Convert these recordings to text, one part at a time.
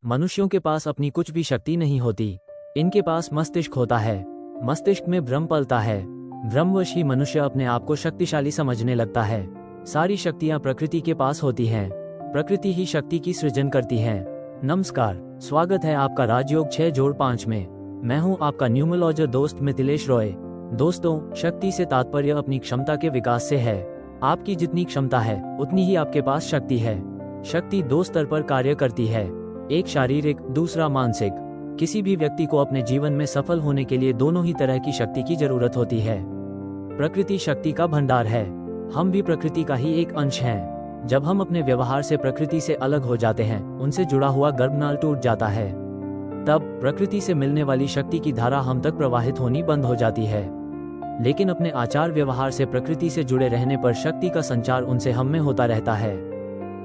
मनुष्यों के पास अपनी कुछ भी शक्ति नहीं होती। इनके पास मस्तिष्क होता है। मस्तिष्क में भ्रम पलता है। भ्रमवश ही मनुष्य अपने आप को शक्तिशाली समझने लगता है। सारी शक्तियां प्रकृति के पास होती हैं। प्रकृति ही शक्ति की सृजन करती है। नमस्कार, स्वागत है आपका राजयोग 6-5 में। मैं हूं आपका न्यूमरोलॉजर दोस्त मिथिलेश रॉय। दोस्तों, शक्ति से तात्पर्य अपनी क्षमता के विकास से है। आपकी जितनी क्षमता है उतनी ही आपके पास शक्ति है। शक्ति 2 स्तर पर कार्य करती है, एक शारीरिक, दूसरा मानसिक। किसी भी व्यक्ति को अपने जीवन में सफल होने के लिए दोनों ही तरह की शक्ति की जरूरत होती है। प्रकृति शक्ति का भंडार है। हम भी प्रकृति का ही एक अंश हैं। जब हम अपने व्यवहार से प्रकृति से अलग हो जाते हैं, उनसे जुड़ा हुआ गर्भनाल टूट जाता है, तब प्रकृति से मिलने वाली शक्ति की धारा हम तक प्रवाहित होनी बंद हो जाती है। लेकिन अपने आचार व्यवहार से प्रकृति से जुड़े रहने पर शक्ति का संचार उनसे हम में होता रहता है।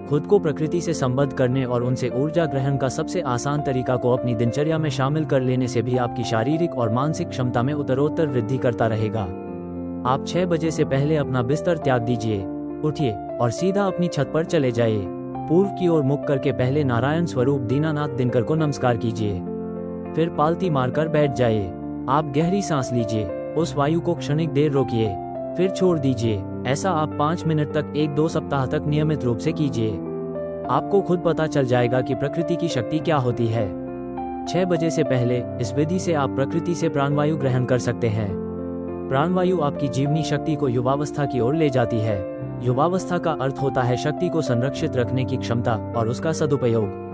खुद को प्रकृति से संबद्ध करने और उनसे ऊर्जा ग्रहण का सबसे आसान तरीका को अपनी दिनचर्या में शामिल कर लेने से भी आपकी शारीरिक और मानसिक क्षमता में उत्तरोत्तर वृद्धि करता रहेगा। आप 6 बजे से पहले अपना बिस्तर त्याग दीजिए, उठिए और सीधा अपनी छत पर चले जाइए। पूर्व की ओर मुख करके पहले नारायण स्वरूप दीनानाथ दिनकर को नमस्कार कीजिए, फिर पालती मारकर बैठ जाइए। आप गहरी सांस लीजिए, उस वायु को क्षणिक देर रोकिए, फिर छोड़ दीजिए। ऐसा आप 5 मिनट तक 1-2 सप्ताह तक नियमित रूप से कीजिए। आपको खुद पता चल जाएगा कि प्रकृति की शक्ति क्या होती है। 6 बजे से पहले इस विधि से आप प्रकृति से प्राणवायु ग्रहण कर सकते हैं। प्राणवायु आपकी जीवनी शक्ति को युवावस्था की ओर ले जाती है। युवावस्था का अर्थ होता है शक्ति को संरक्षित रखने की क्षमता और उसका सदुपयोग।